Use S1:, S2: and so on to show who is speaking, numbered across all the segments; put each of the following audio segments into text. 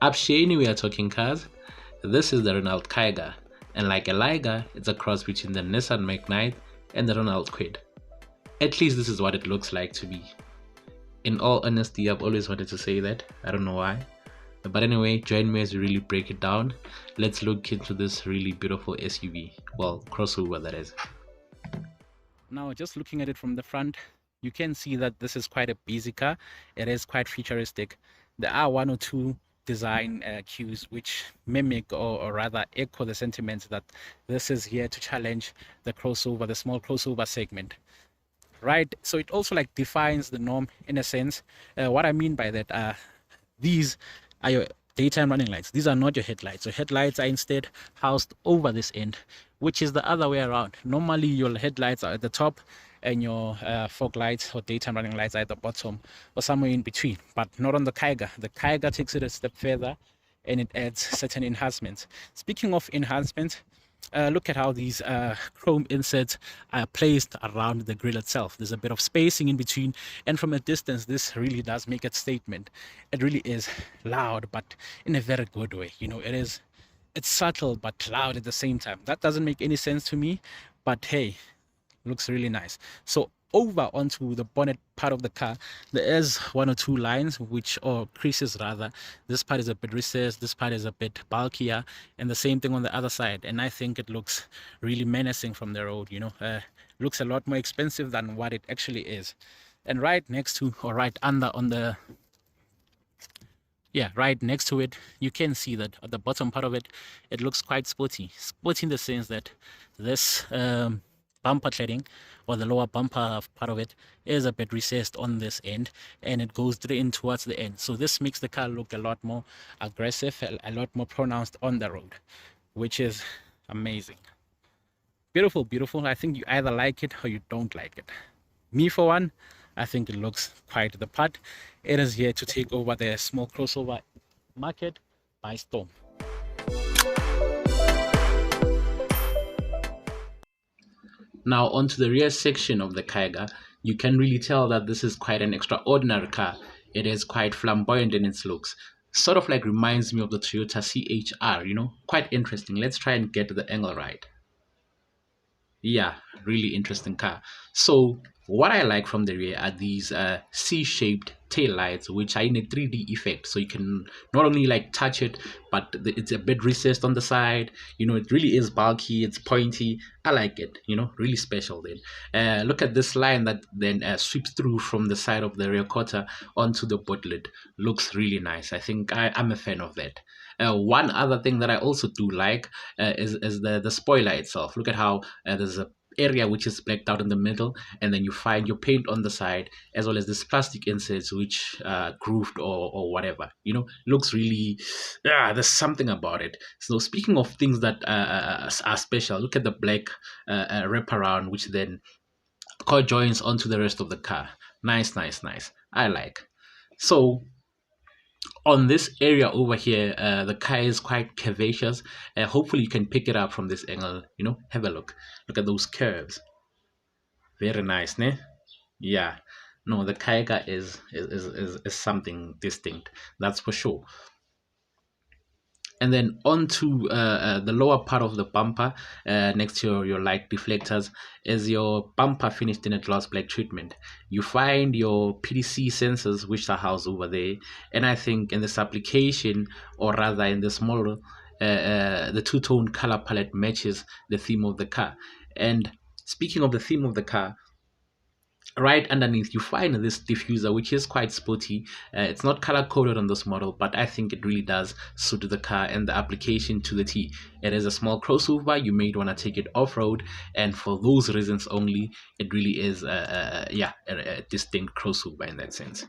S1: Up Shane, we are talking cars. This is the Renault Kiger, and like a Liger, it's a cross between the Nissan Magnite and the Renault Kwid. At least this is what it looks like to me. In all honesty, I've always wanted to say that. I don't know why. But anyway, join me as we really break it down. Let's look into this really beautiful SUV. Well, crossover that is.
S2: Now, just looking at it from the front, you can see that this is quite a busy car. It is quite futuristic. There are one or two design cues which mimic or rather echo the sentiments that this is here to challenge the crossover, the small crossover segment, right? So it also like defines the norm in a sense. What I mean by that, these are your daytime running lights. These are not your headlights. Your headlights are instead housed over this end, which is the other way around. Normally your headlights are at the top and your fog lights or daytime running lights are at the bottom or somewhere in between, but not on the Kiger. The Kiger takes it a step further and it adds certain enhancements. Speaking of enhancements, look at how these chrome inserts are placed around the grille itself. There's a bit of spacing in between, and from a distance this really does make a statement. It really is loud, but in a very good way. You know, it's subtle but loud at the same time. That doesn't make any sense to me, but hey, looks really nice. So over onto the bonnet part of the car, there is one or two lines or creases rather. This part is a bit recessed, this part is a bit bulkier, and the same thing on the other side. And I think it looks really menacing from the road. You know, looks a lot more expensive than what it actually is. And right next to, or right under on the, yeah, right next to it, you can see that at the bottom part of it, it looks quite sporty. Sporty in the sense that this bumper cladding, or the lower bumper part of it, is a bit recessed on this end, and it goes in towards the end. So this makes the car look a lot more aggressive, a lot more pronounced on the road, which is amazing. Beautiful, beautiful. I think you either like it or you don't like it. Me, for one, I think it looks quite the part. It is here to take over the small crossover market by storm.
S1: Now onto the rear section of the Kiger, you can really tell that this is quite an extraordinary car. It is quite flamboyant in its looks. Sort of like reminds me of the Toyota CHR, you know, quite interesting. Let's try and get the angle right. Yeah, really interesting car. So what I like from the rear are these C-shaped tail lights, which are in a 3D effect, so you can not only like touch it, but it's a bit recessed on the side. You know, it really is bulky, it's pointy. I like it, you know, really special. Then look at this line that then sweeps through from the side of the rear quarter onto the boot lid. Looks really nice. I think I'm a fan of that. One other thing that I also do like is the spoiler itself. Look at how there's a area which is blacked out in the middle, and then you find your paint on the side, as well as this plastic inserts which grooved or whatever. You know, looks really there's something about it. So speaking of things that are special, look at the black wraparound which then joins onto the rest of the car. Nice, nice, nice. I like. So on this area over here, the car is quite curvaceous. Hopefully you can pick it up from this angle. You know, have a look at those curves. Very nice, ne? Yeah, no, the Kiger is something distinct, that's for sure. And then onto the lower part of the bumper, next to your light deflectors, is your bumper finished in a gloss black treatment. You find your PDC sensors which are housed over there, and I think in this application, or rather in this model, the two-tone color palette matches the theme of the car. And speaking of the theme of the car, right underneath you find this diffuser which is quite sporty. It's not color coded on this model, but I think it really does suit the car and the application to the T. It is a small crossover. You may want to take it off-road, and for those reasons only, it really is a distinct crossover in that sense.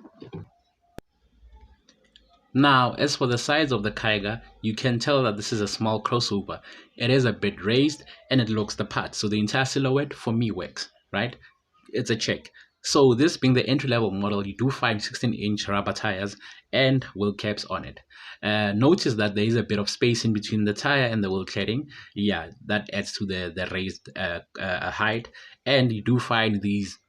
S1: Now, as for the size of the Kiger, you can tell that this is a small crossover. It is a bit raised and it looks the part, so the entire silhouette for me works, right? It's a check. So this being the entry-level model, you do find 16-inch rubber tires and wheel caps on it. Notice that there is a bit of space in between the tire and the wheel cladding. Yeah, that adds to the raised height. And you do find these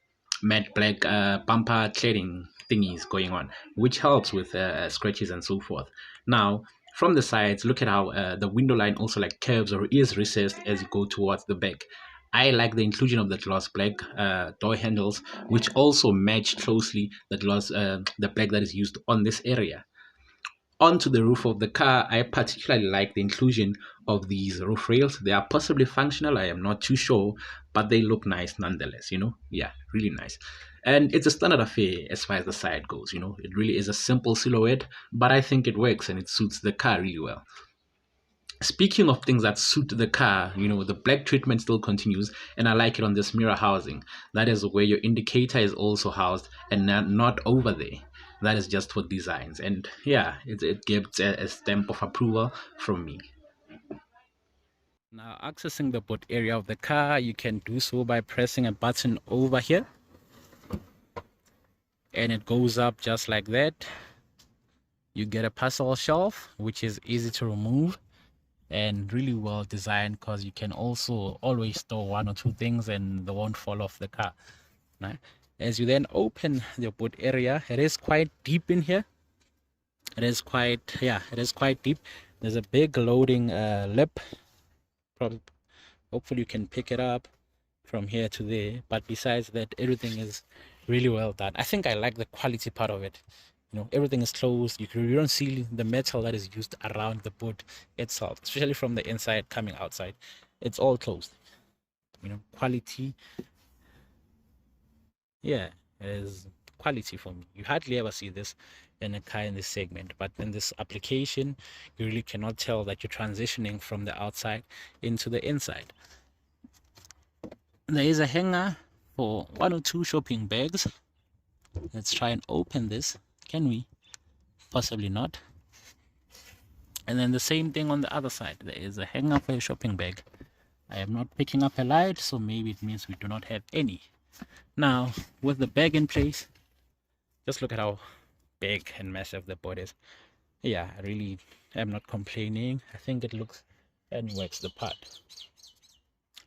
S1: matte black bumper cladding thingies going on, which helps with scratches and so forth. Now, from the sides, look at how the window line also like curves or is recessed as you go towards the back. I like the inclusion of the gloss black door handles, which also match closely the black that is used on this area. Onto the roof of the car, I particularly like the inclusion of these roof rails. They are possibly functional, I am not too sure, but they look nice nonetheless, you know? Yeah, really nice. And it's a standard affair as far as the side goes, you know? It really is a simple silhouette, but I think it works and it suits the car really well. Speaking of things that suit the car, you know, the black treatment still continues, and I like it on this mirror housing. That is where your indicator is also housed and not over there. That is just for designs. And yeah, it gives a stamp of approval from me.
S2: Now, accessing the boot area of the car, you can do so by pressing a button over here, and it goes up just like that. You get a parcel shelf, which is easy to remove and really well designed, because you can also always store one or two things and they won't fall off the car. Right? As you then open the boot area, it is quite deep in here. It is quite deep. There's a big loading lip. Probably, hopefully you can pick it up from here to there, but besides that, everything is really well done. I think I like the quality part of it. You know, everything is closed. You don't see the metal that is used around the boot itself, especially from the inside coming outside. It's all closed. You know, quality. Yeah, it is quality for me. You hardly ever see this in a car in this segment, but in this application, you really cannot tell that you're transitioning from the outside into the inside. There is a hanger for one or two shopping bags. Let's try and open this. Can we? Possibly not. And then the same thing on the other side. There is a hanger for a shopping bag. I am not picking up a light, so maybe it means we do not have any. Now, with the bag in place, just look at how big and massive the board is. Yeah, I really am not complaining. I think it looks and works the part.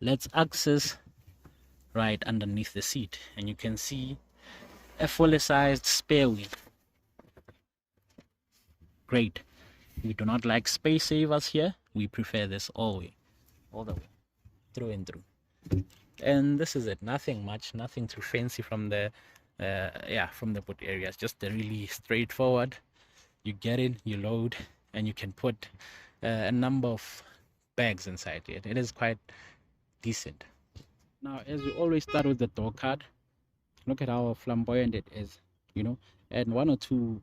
S2: Let's access right underneath the seat, and you can see a fully sized spare wheel. Great. We do not like space savers here. We prefer this all the way, through and through. And this is it. Nothing much, nothing too fancy from the from the boot areas. Just a really straightforward. You get in, you load, and you can put a number of bags inside it. It is quite decent. Now, as we always start with the door card, look at how flamboyant it is, you know, and one or two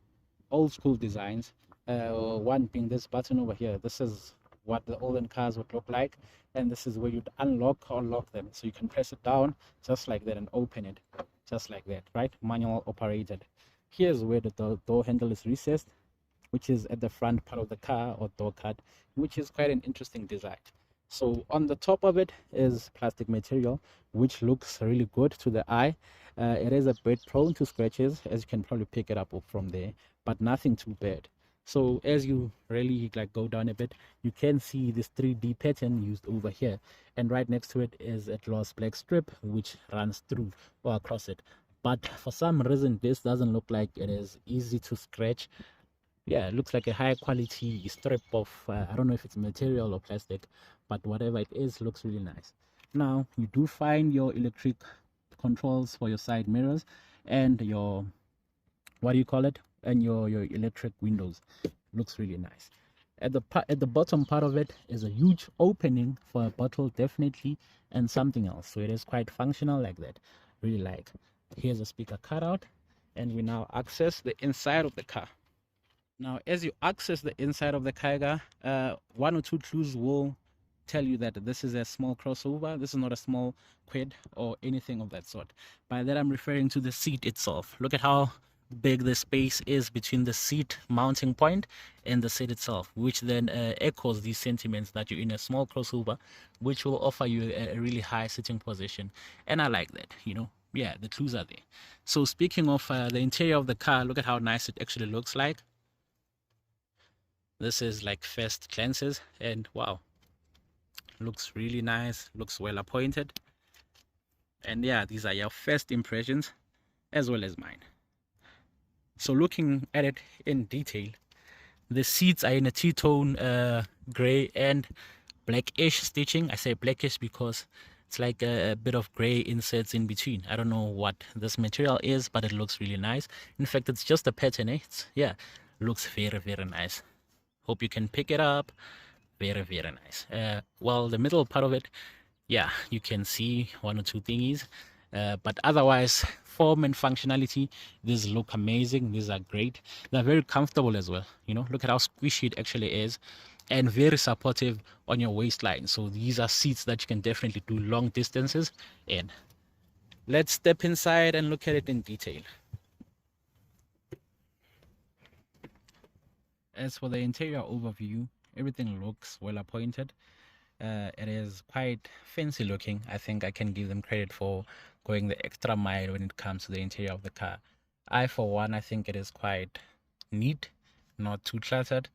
S2: old school designs. One being this button over here. This is what the olden cars would look like, and this is where you'd unlock or lock them. So you can press it down just like that and open it just like that, right? Manual operated. Here's where the door handle is recessed, which is at the front part of the car or door card, which is quite an interesting design. So on the top of it is plastic material, which looks really good to the eye. It is a bit prone to scratches, as you can probably pick it up from there, but nothing too bad. So as you really like go down a bit, you can see this 3D pattern used over here, and right next to it is a gloss black strip which runs through or across it. But for some reason, this doesn't look like it is easy to scratch. Yeah, it looks like a high quality strip of I don't know if it's material or plastic, but whatever it is, looks really nice. Now you do find your electric controls for your side mirrors and your, what do you call it, and your electric windows. Looks really nice. At the bottom part of it is a huge opening for a bottle, definitely, and something else. So it is quite functional like that. Really like. Here's a speaker cutout, and we now access the inside of the car. Now, as you access the inside of the Kiger, one or two clues will tell you that this is a small crossover. This is not a small quid or anything of that sort. By that, I'm referring to the seat itself. Look at how big the space is between the seat mounting point and the seat itself, which then echoes these sentiments that you're in a small crossover, which will offer you a really high sitting position. And I like that, you know. Yeah, the clues are there. So speaking of the interior of the car, look at how nice it actually looks like. This is like first glances, and wow, looks really nice, looks well appointed. And yeah, these are your first impressions. as well as mine. So looking at it in detail, the seats are in a two-tone gray and blackish stitching. I say blackish because it's like a bit of gray inserts in between. I don't know what this material is, but it looks really nice. In fact, it's just a pattern. Yeah, looks very, very nice. Hope you can pick it up. Very, very nice. Well, the middle part of it, yeah, you can see one or two thingies. But otherwise, form and functionality, these look amazing. These are great. They're very comfortable as well. You know, look at how squishy it actually is, and very supportive on your waistline. So these are seats that you can definitely do long distances in. Let's step inside and look at it in detail. As for the interior overview, everything looks well appointed. It is quite fancy looking. I think I can give them credit for going the extra mile when it comes to the interior of the car. For one, I think it is quite neat, not too cluttered,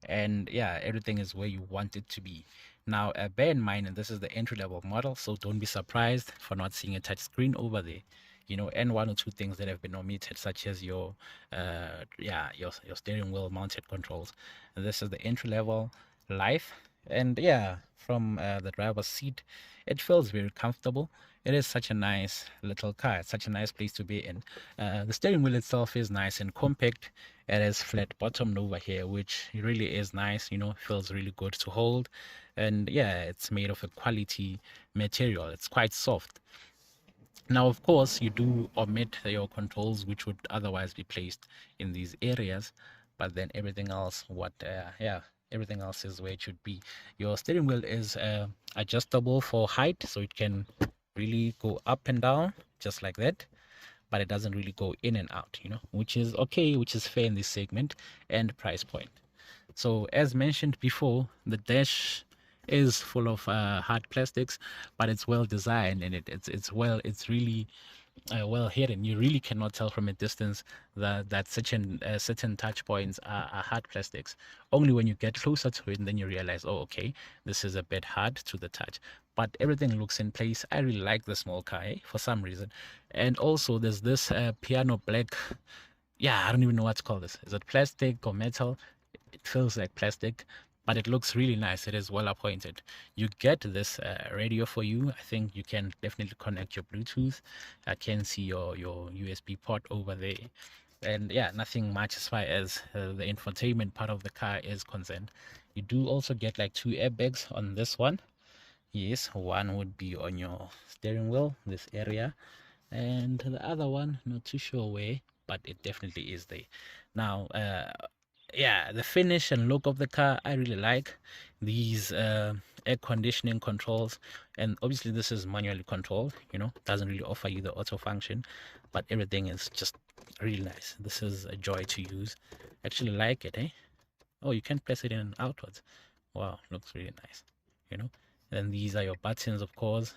S2: and yeah, everything is where you want it to be. Now, bear in mind, and this is the entry-level model, so don't be surprised for not seeing a touch screen over there. You know, and one or two things that have been omitted, such as your your steering wheel mounted controls. And this is the entry level life, and yeah, from the driver's seat, it feels very comfortable. It is such a nice little car. It's such a nice place to be in. The steering wheel itself is nice and compact. It is flat bottomed over here, which really is nice. You know, feels really good to hold, and yeah, it's made of a quality material. It's quite soft. Now, of course, you do omit your controls, which would otherwise be placed in these areas, but then everything else, everything else is where it should be. Your steering wheel is adjustable for height, so it can really go up and down just like that, but it doesn't really go in and out, you know, which is okay, which is fair in this segment and price point. So as mentioned before, the dash is full of hard plastics, but it's well designed, and it's really well hidden. You really cannot tell from a distance that certain touch points are hard plastics. Only when you get closer to it, and then you realize, oh, okay, this is a bit hard to the touch. But everything looks in place. I really like the small car for some reason. And also, there's this piano black. Yeah, I don't even know what to call this. Is it plastic or metal? It feels like plastic, but it looks really nice. It is well appointed. You get this radio for you. I think you can definitely connect your Bluetooth. I can see your USB port over there. And yeah, nothing much as far as the infotainment part of the car is concerned. You do also get like two airbags on this one. Yes, one would be on your steering wheel, this area, and the other one, not too sure where, but it definitely is there. Now, yeah, the finish and look of the car, I really like these air conditioning controls, and obviously this is manually controlled, you know, doesn't really offer you the auto function, but everything is just really nice. This is a joy to use. Actually like it. Oh, you can press it in and outwards. Wow, looks really nice, you know. And these are your buttons, of course.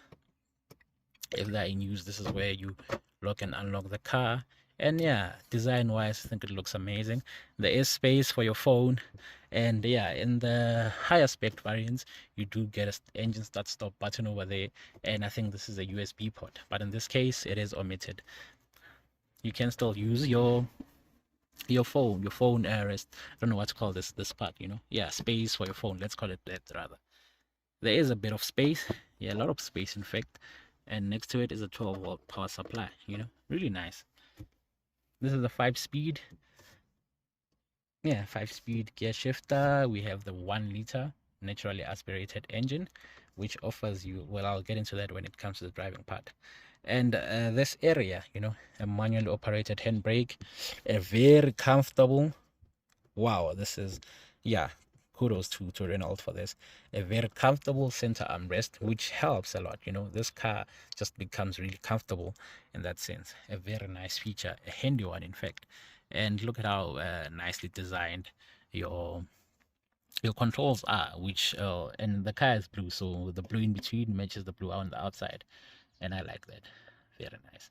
S2: If they're in use, this is where you lock and unlock the car. And yeah, design wise, I think it looks amazing. There is space for your phone, and yeah, in the higher spec variants, you do get a engine start stop button over there, and I think this is a USB port, but in this case it is omitted. You can still use your phone rest. I don't know what to call this part, you know. Yeah, space for your phone, let's call it that rather. There is a bit of space, yeah, a lot of space in fact, and next to it is a 12-volt power supply, you know, really nice. This is a 5-speed, yeah, 5-speed gear shifter. We have the 1-liter naturally aspirated engine, which offers you, well, I'll get into that when it comes to the driving part. And this area, you know, a manually operated handbrake, a very comfortable, wow, this is, yeah, kudos to Renault for this. A very comfortable center armrest, which helps a lot. You know, this car just becomes really comfortable in that sense. A very nice feature, a handy one, in fact. And look at how nicely designed your controls are, which and the car is blue, so the blue in between matches the blue on the outside, and I like that. Very nice.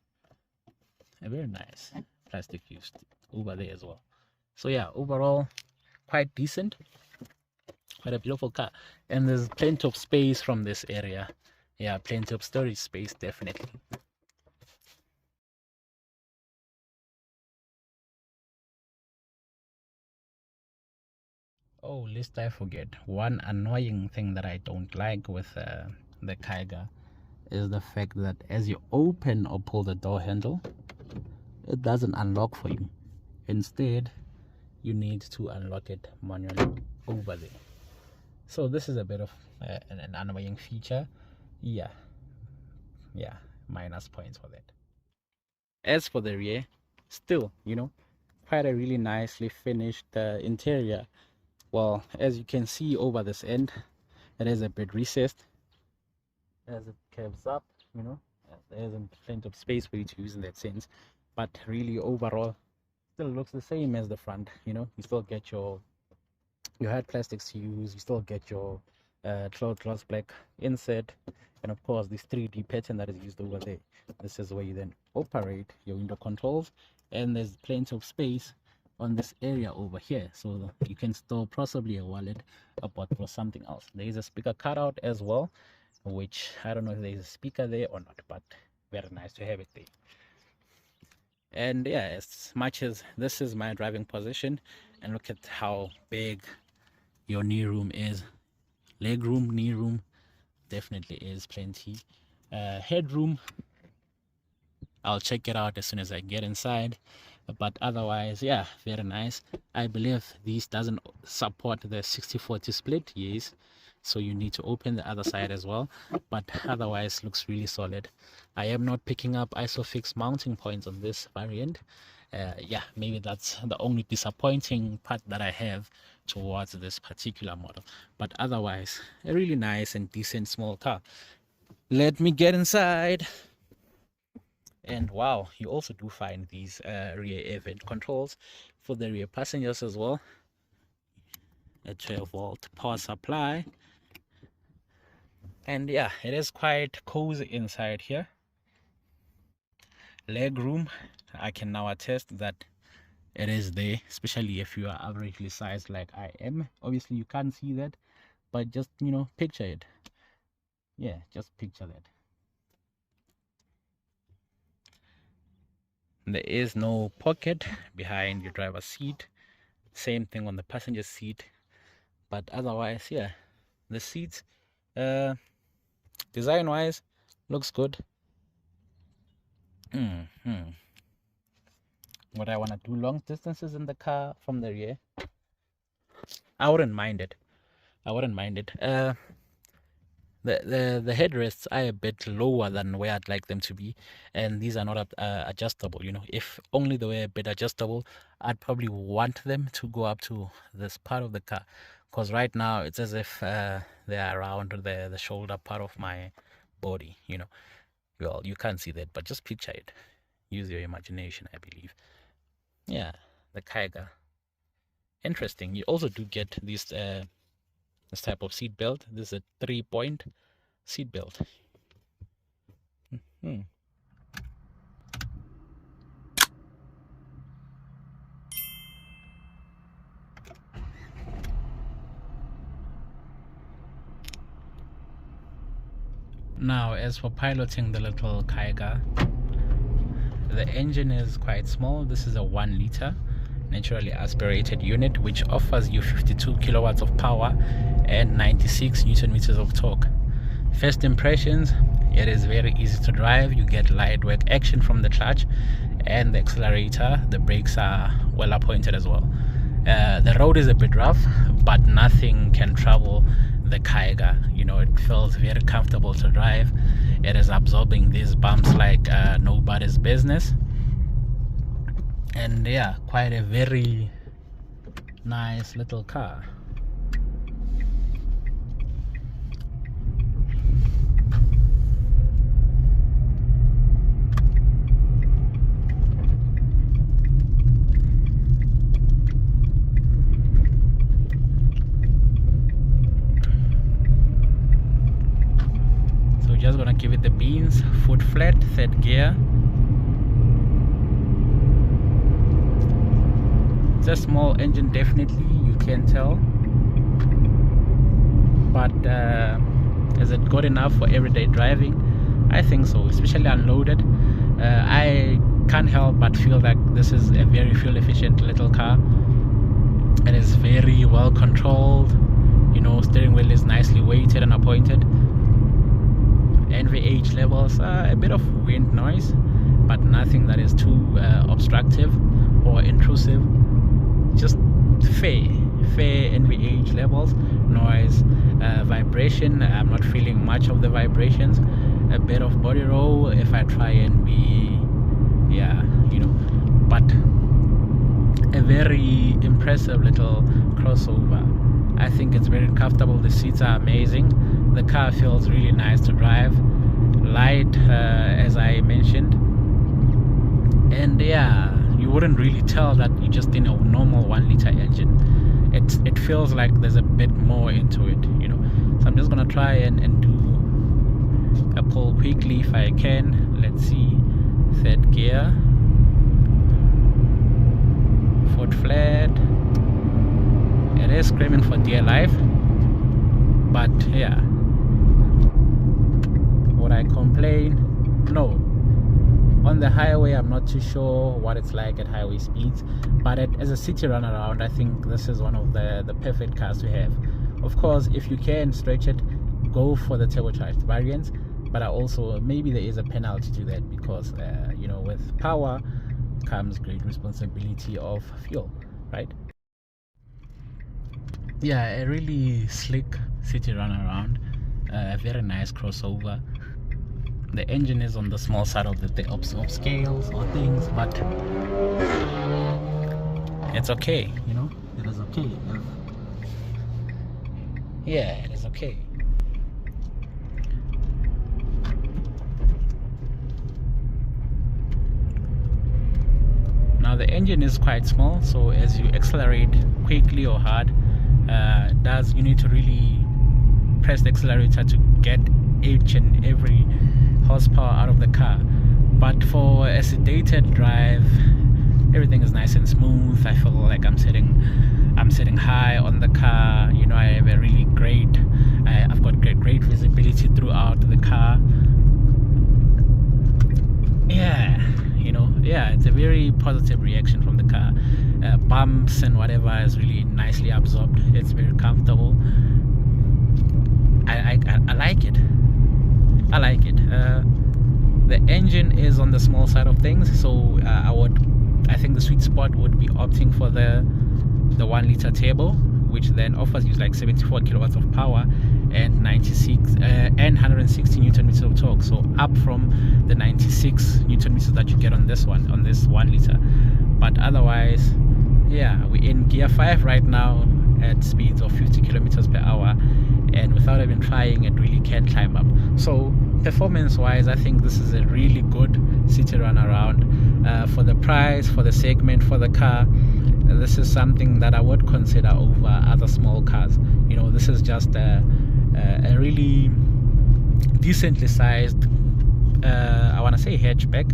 S2: A very nice plastic used over there as well. So yeah, overall quite decent, quite a beautiful car, and there's plenty of space from this area. Yeah, plenty of storage space, definitely. Oh, lest I forget, one annoying thing that I don't like with the Kiger is the fact that as you open or pull the door handle, it doesn't unlock for you. Instead, you need to unlock it manually over there. So this is a bit of an annoying feature. Yeah, minus points for that. As for the rear, still, quite a really nicely finished interior. Well, as you can see over this end, it is a bit recessed as it curves up, there isn't plenty of space for you to use in that sense, but really overall still looks the same as the front. You still get your hard plastics to use, you still get your gloss black insert, and of course this 3D pattern that is used over there. This is where you then operate your window controls, and there's plenty of space on this area over here, so you can store possibly a wallet, a bottle, or something else. There is a speaker cutout as well, which I don't know if there's a speaker there or not, but very nice to have it there. And yeah, as much as this is my driving position, and look at how big your knee room is, leg room, knee room definitely is plenty. Headroom, I'll check it out as soon as I get inside, but otherwise, yeah, very nice. I believe this doesn't support the 60/40 split, yes, so you need to open the other side as well, but otherwise looks really solid. I am not picking up isofix mounting points on this variant. Yeah, maybe that's the only disappointing part that I have towards this particular model, but otherwise a really nice and decent small car. Let me get inside. And wow, you also do find these rear air vent controls for the rear passengers as well. A 12-volt power supply, and yeah, it is quite cozy inside here. Leg room, I can now attest that it is there, especially if you are averagely sized like I am. Obviously you can't see that, but just picture it. Yeah, just picture that. There is no pocket behind your driver's seat, same thing on the passenger seat, but otherwise, yeah, the seats design wise looks good. Would I want to do long distances in the car from the rear? I wouldn't mind it. The headrests are a bit lower than where I'd like them to be, and these are not adjustable. If only they were a bit adjustable, I'd probably want them to go up to this part of the car, because right now it's as if they're around the shoulder part of my body. Well, you can't see that, but just picture it. Use your imagination, I believe. Yeah, the Kiger. Interesting. You also do get this type of seat belt. This is a 3-point seat belt. Now, as for piloting the little Kiger, the engine is quite small. This is a 1-liter naturally aspirated unit, which offers you 52 kilowatts of power and 96 newton meters of torque. First impressions, it is very easy to drive. You get light work action from the clutch and the accelerator. The brakes are well appointed as well. The road is a bit rough, but nothing can trouble the Kiger. It feels very comfortable to drive. It is absorbing these bumps like nobody's business. And yeah, quite a very nice little car. So just gonna give it the beans, foot flat, 3rd gear. It's a small engine, definitely, you can tell, but is it good enough for everyday driving? I think so, especially unloaded. I can't help but feel that this is a very fuel efficient little car. It is very well controlled. nicely weighted and appointed. NVH levels, a bit of wind noise, but nothing that is too obstructive or intrusive. Just fair NVH levels. Noise, vibration, I'm not feeling much of the vibrations. A bit of body roll if I try and be, but a very impressive little crossover. I think it's very comfortable. The seats are amazing. The car feels really nice to drive. Light, as I mentioned, and you wouldn't really tell that you're just in a normal 1-liter engine. It feels like there's a bit more into it, So I'm just gonna try and do a pull quickly if I can. Let's see. Third gear, foot flat. It is screaming for dear life, but would I complain? No. On the highway, I'm not too sure what it's like at highway speeds, but as a city runaround, I think this is one of the perfect cars to have. Of course, if you can stretch it, go for the turbocharged variants, but also maybe there is a penalty to that because with power comes great responsibility of fuel, right? A really slick city runaround, a very nice crossover. The engine is on the small side of the of scales or things, but it's okay, it is okay. It is okay. Now the engine is quite small, so as you accelerate quickly or hard, you need to really press the accelerator to get each and every horsepower out of the car. But for a sedated drive, everything is nice and smooth. I feel like I'm sitting high on the car. I have a really I've got great visibility throughout the car. It's a very positive reaction from the car. Bumps and whatever is really nicely absorbed. It's very comfortable. I like it. The engine is on the small side of things, so I think the sweet spot would be opting for the 1-liter turbo, which then offers you like 74 kilowatts of power and 160 newton meters of torque, so up from the 96 newton meters that you get on this 1-liter. But otherwise, we're in gear 5 right now at speeds of 50 kilometers per hour, and without even trying, it really can climb up. So performance wise, I think this is a really good city runaround. For the price, for the segment, for the car, this is something that I would consider over other small cars. This is just a really decently sized, I want to say hatchback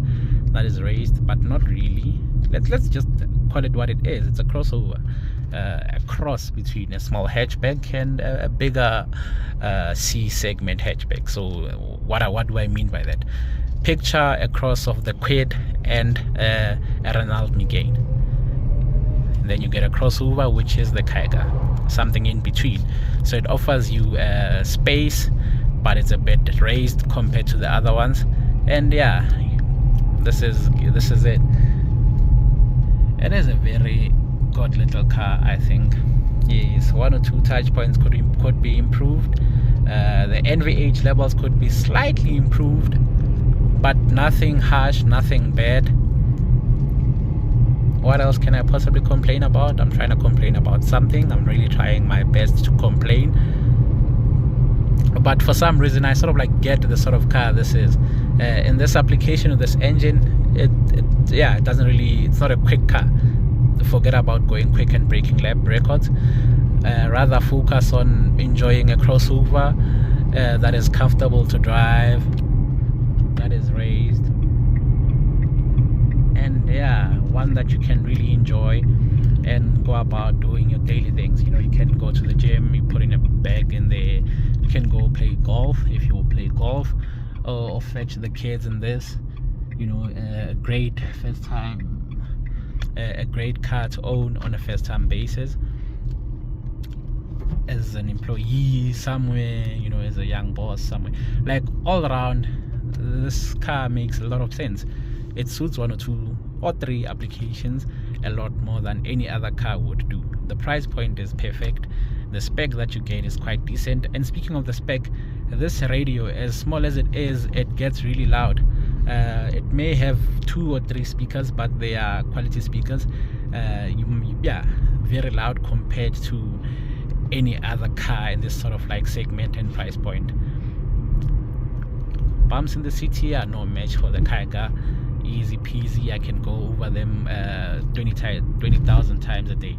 S2: that is raised, but not really. Let's just call it what it is. It's a crossover, a cross between a small hatchback and a bigger C segment hatchback. So what do I mean by that? Picture a cross of the Quid and a Renault Megane. Then you get a crossover, which is the Kiger, something in between. So it offers you space, but it's a bit raised compared to the other ones. And this is it. It is a very good little car, I think. Yes, 1 or 2 touch points could be improved. The NVH levels could be slightly improved, but nothing harsh, nothing bad. What else can I possibly complain about? I'm trying to complain about something. I'm really trying my best to complain, but for some reason I sort of get the sort of car this is. In this application of this engine, it doesn't really, it's not a quick car. Forget about going quick and breaking lap records. Rather focus on enjoying a crossover that is comfortable to drive, that is raised, and one that you can really enjoy and go about doing your daily things. You can go to the gym, you put in a bag in there, you can go play golf if you will play golf, or fetch the kids in this. A great first time, a great car to own on a first time basis. as an employee somewhere, you know, as a young boss somewhere. Like all around, this car makes a lot of sense. It suits 1 or 2 or 3 applications a lot more than any other car would do. The price point is perfect. The spec that you get is quite decent. And speaking of the spec, this radio, as small as it is, it gets really loud. It may have 2 or 3 speakers, but they are quality speakers. Yeah, very loud compared to any other car in this sort of like segment and price point. Bumps in the city are no match for the Kiger. Easy peasy, I can go over them 20,000 times a day,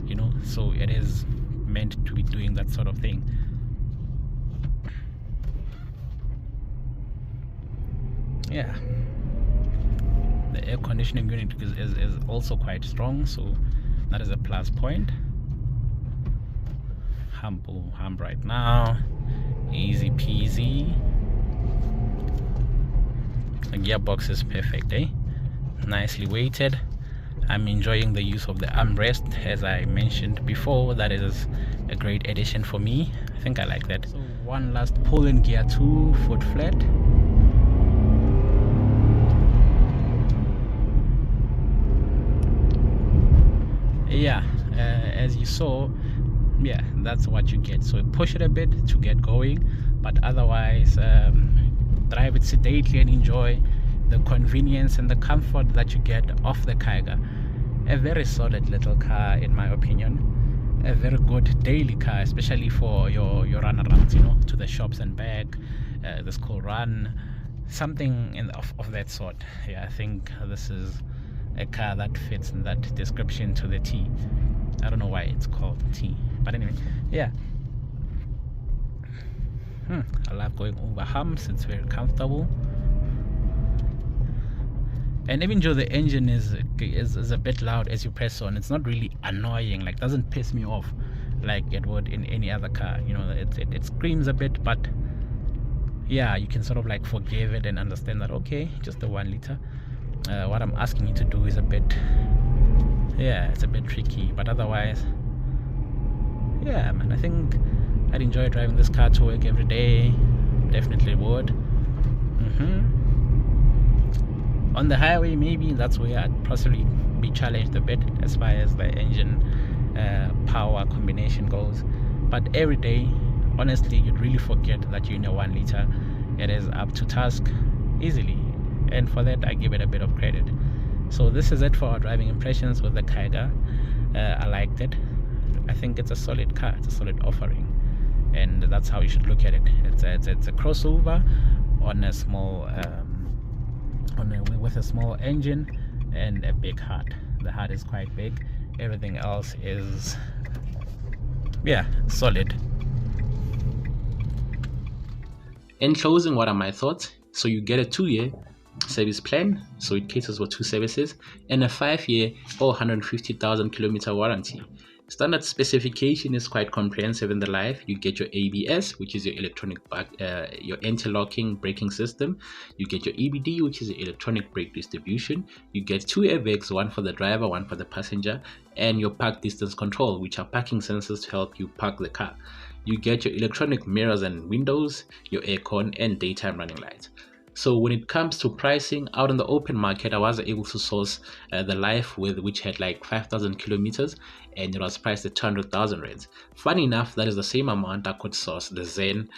S2: you know, so it is meant to be doing that sort of thing. Yeah, the air conditioning unit is also quite strong, so that is a plus point. Hump right now, easy peasy. The gearbox is perfect, nicely weighted. I'm enjoying the use of the armrest, as I mentioned before. That is a great addition for me. I think I like that. So one last pull in gear 2, foot flat. Yeah, as you saw, yeah, that's what you get. So push it a bit to get going, but otherwise drive it sedately and enjoy the convenience and the comfort that you get off the Kiger. A very solid little car, in my opinion. A very good daily car, especially for your runarounds, you know, to the shops and back, the school run, something of that sort. Yeah, I think this is a car that fits in that description to the T. I don't know why it's called T, but anyway, yeah. I love going over humps. It's very comfortable, and even though the engine is a bit loud as you press on, it's not really annoying. Like, doesn't piss me off like it would in any other car. You know, it screams a bit, but yeah, you can sort of like forgive it and understand that, okay, just a 1 liter. What I'm asking you to do is a bit, yeah, it's a bit tricky, but otherwise, yeah, man, I think I'd enjoy driving this car to work every day. Definitely would. On the highway, maybe that's where I'd possibly be challenged a bit as far as the engine power combination goes. But every day, honestly, you'd really forget that you're in a 1 liter. It is up to task easily, and for that I give it a bit of credit. So this is it for our driving impressions with the Kiger. I liked it. I think it's a solid car. It's a solid offering, and that's how you should look at it. It's a crossover on a small with a small engine and a big heart. The heart is quite big. Everything else is, yeah, solid.
S1: In closing, what are my thoughts? So you get a 2-year service plan, so it caters for 2 services, and a 5-year or 150,000 kilometer warranty. Standard specification is quite comprehensive in the Life. You get your ABS, which is your your anti-locking braking system. You get your EBD, which is your electronic brake distribution. You get 2 airbags, one for the driver, one for the passenger, and your park distance control, which are parking sensors to help you park the car. You get your electronic mirrors and windows, your aircon, and daytime running lights. So when it comes to pricing, out in the open market, I was able to source the Life which had like 5,000 kilometers, and it was priced at 200,000 rands. Funny enough, that is the same amount I could source the Zen,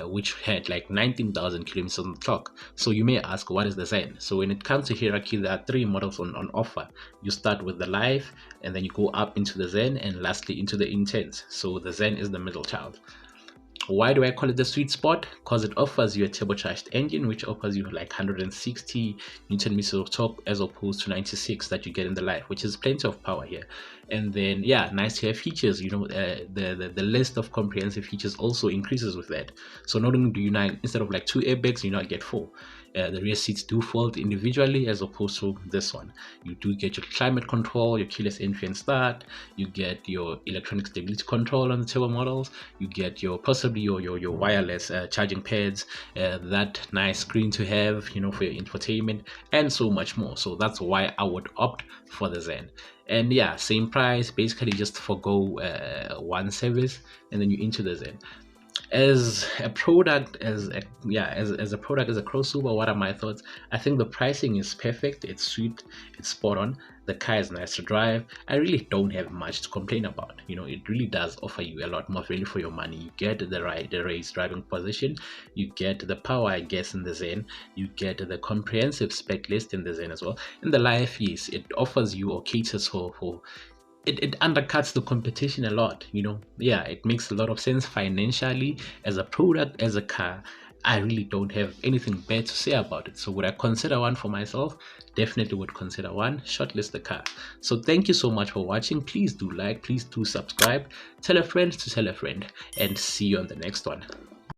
S1: which had like 19,000 kilometers on the clock. So you may ask, what is the Zen? So when it comes to hierarchy, there are 3 models on offer. You start with the Life, and then you go up into the Zen, and lastly into the Intense. So the Zen is the middle child. Why do I call it the sweet spot? Because it offers you a turbocharged engine, which offers you like 160 Newton meters of torque as opposed to 96 that you get in the Life, which is plenty of power here. And then, yeah, nice to have features. You know, the list of comprehensive features also increases with that. So not only do you now, instead of like 2 airbags, you now get 4. The rear seats do fold individually as opposed to this one. You do get your climate control, your keyless entry and start. You get your electronic stability control on the turbo models. You get your possibly your wireless charging pads, that nice screen to have, you know, for your infotainment, and so much more. So that's why I would opt for the Zen. And yeah, same price, basically just forgo one service and then you into the Zen. As a product, as a product, as a crossover, what are my thoughts? I think the pricing is perfect, it's sweet, it's spot on. The car is nice to drive. I really don't have much to complain about. It really does offer you a lot more value for your money. You get the raised driving position, you get the power, I guess, in the Zen, you get the comprehensive spec list in the Zen as well. And the life is, it offers you or caters for it undercuts the competition a lot. Yeah, it makes a lot of sense financially. As a product, as a car, I really don't have anything bad to say about it. So would I consider one for myself? Definitely would consider one. Shortlist the car. So thank you so much for watching. Please do like, please do subscribe, tell a friend to tell a friend, and see you on the next one.